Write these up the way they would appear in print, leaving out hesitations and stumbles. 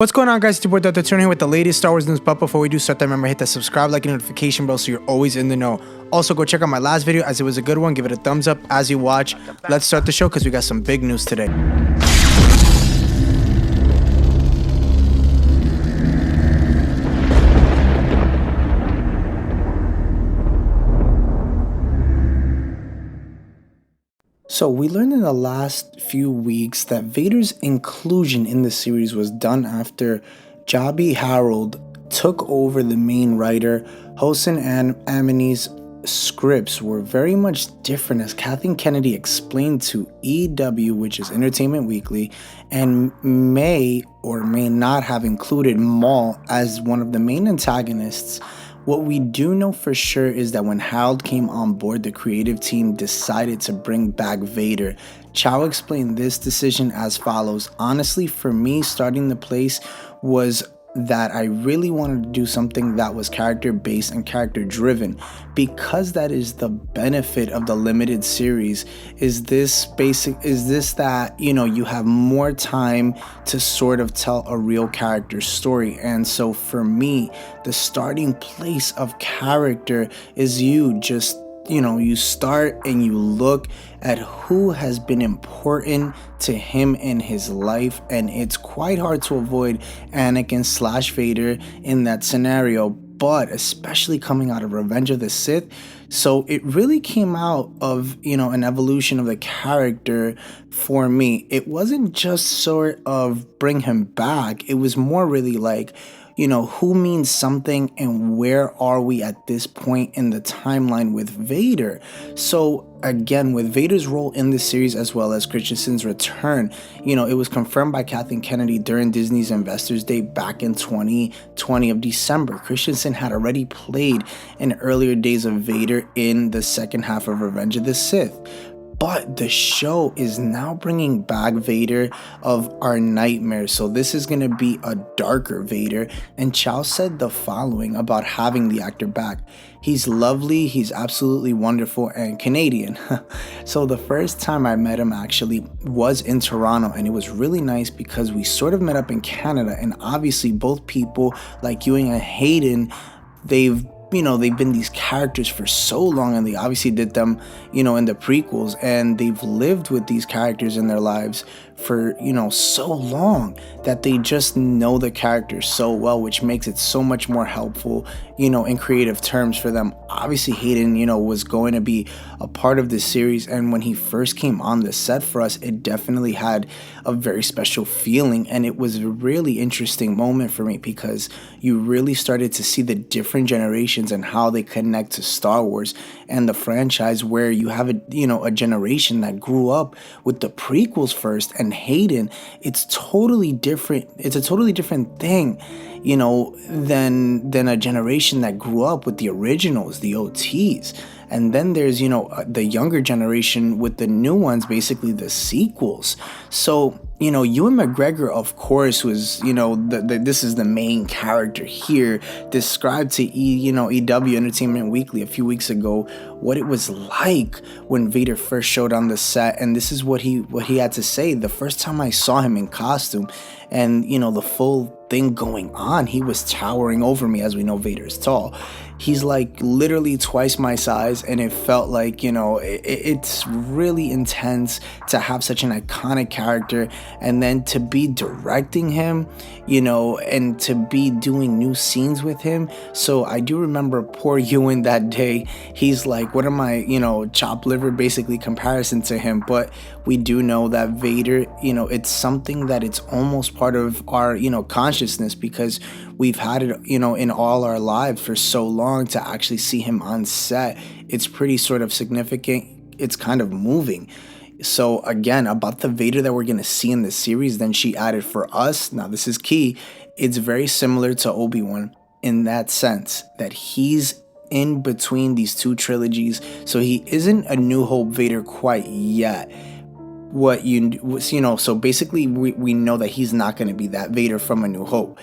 What's going on, guys? It's your boy Dr. Turner here with the latest Star Wars news. But before we do start, remember hit that subscribe, like, and notification bell so you're always in the know. Also, go check out my last video as it was a good one. Give it a thumbs up as you watch. Let's start the show because we got some big news today. So we learned in the last few weeks that Vader's inclusion in the series was done after Joby Harold took over the main writer. Hossein Amini's scripts were very much different, as Kathleen Kennedy explained to EW, which is Entertainment Weekly, and may or may not have included Maul as one of the main antagonists. What we do know for sure is that when Harold came on board, the creative team decided to bring back Vader. Chow explained this decision as follows. Honestly, for me, starting the place was that I really wanted to do something that was character based and character driven, because that is the benefit of the limited series. Is this that, you know, you have more time to sort of tell a real character story. And so for me, the starting place of character is you start and you look at who has been important to him in his life, and it's quite hard to avoid Anakin / Vader in that scenario, but especially coming out of Revenge of the Sith. So it really came out of, an evolution of the character for me. It wasn't just sort of bring him back. It was more really like, who means something and where are we at this point in the timeline with Vader. So again, with Vader's role in the series as well as Christensen's return, it was confirmed by Kathleen Kennedy during Disney's Investors Day back in 2020 of December. Christensen had already played in earlier days of Vader in the second half of Revenge of the Sith. But the show is now bringing back Vader of our nightmares. So this is going to be a darker Vader. And Chow said the following about having the actor back. He's lovely, he's absolutely wonderful, and Canadian. So the first time I met him actually was in Toronto, and it was really nice because we sort of met up in Canada. And obviously both people like Ewan and Hayden, they've been these characters for so long, and they obviously did them, in the prequels, and they've lived with these characters in their lives for, so long that they just know the characters so well, which makes it so much more helpful, in creative terms for them. Obviously, Hayden, was going to be a part of this series, and when he first came on the set for us, it definitely had a very special feeling, and it was a really interesting moment for me because you really started to see the different generations and how they connect to Star Wars and the franchise, where you have a generation that grew up with the prequels first, and Hayden, it's totally different. It's a totally different thing, than a generation that grew up with the originals, the OTs. And then there's, the younger generation with the new ones, basically the sequels. So, Ewan McGregor, of course, was, this is the main character here, described to EW Entertainment Weekly a few weeks ago what it was like when Vader first showed on the set. And this is what he had to say. The first time I saw him in costume and, the full thing going on, he was towering over me. As we know, Vader is tall. He's like literally twice my size, and it felt like, it's really intense to have such an iconic character, and then to be directing him, and to be doing new scenes with him. So I do remember poor Ewan that day. He's like, what am I, chopped liver, basically comparison to him. But we do know that Vader, it's something that it's almost part of our, consciousness, because we've had it, in all our lives for so long. To actually see him on set, it's pretty sort of significant. It's kind of moving. So again, about the Vader that we're going to see in the series, then she added for us, now this is key, it's very similar to Obi-Wan in that sense that he's in between these two trilogies. So he isn't a New Hope Vader quite yet. So basically we know that he's not going to be that Vader from A New Hope.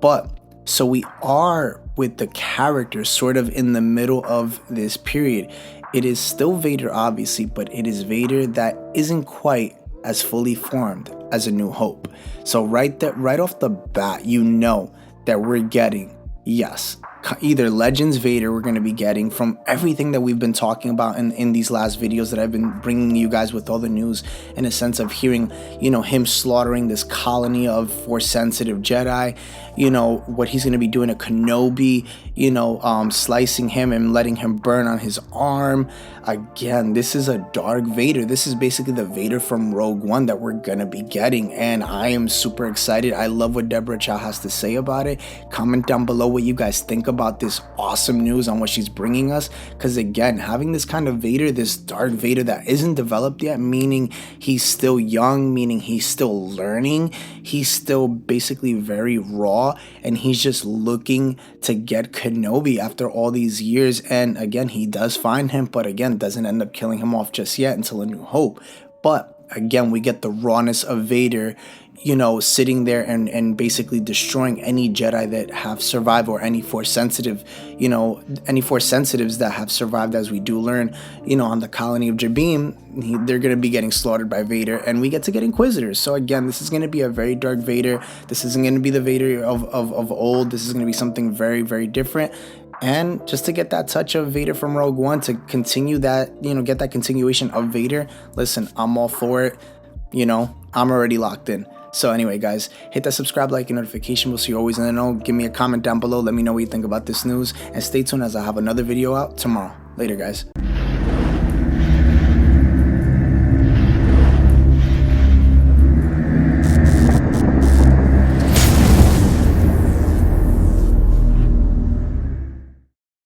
But so we are with the character sort of in the middle of this period. It is still Vader, obviously, but it is Vader that isn't quite as fully formed as A New Hope. So right there, right off the bat, you know that we're getting, yes, either Legends Vader we're going to be getting from everything that we've been talking about in these last videos that I've been bringing you guys with all the news, in a sense of hearing, you know, him slaughtering this colony of Force sensitive Jedi, you know, what he's going to be doing to Kenobi, you know, slicing him and letting him burn on his arm. Again, this is a dark Vader. This is basically the Vader from Rogue One that we're going to be getting, and I am super excited. I love what Deborah Chow has to say about it. Comment down below what you guys think about this awesome news on what she's bringing us, because again, having this kind of Vader, this dark Vader that isn't developed yet, meaning he's still young, meaning he's still learning, he's still basically very raw, and he's just looking to get Kenobi after all these years. And again, he does find him, but again, doesn't end up killing him off just yet until A New Hope. But again, we get the rawness of Vader, you know, sitting there and basically destroying any Jedi that have survived, or any Force sensitive, you know, any Force sensitives that have survived, as we do learn, you know, on the colony of Jabim. They're going to be getting slaughtered by Vader, and we get to get Inquisitors. So again, this is going to be a very dark Vader. This isn't going to be the Vader of old. This is going to be something very, very different. And just to get that touch of Vader from Rogue One, to continue that, you know, get that continuation of Vader, listen, I'm all for it. You know, I'm already locked in. So anyway, guys, hit that subscribe, like, and notification bell so you're always in the know. Give me a comment down below. Let me know what you think about this news. And stay tuned as I have another video out tomorrow. Later, guys.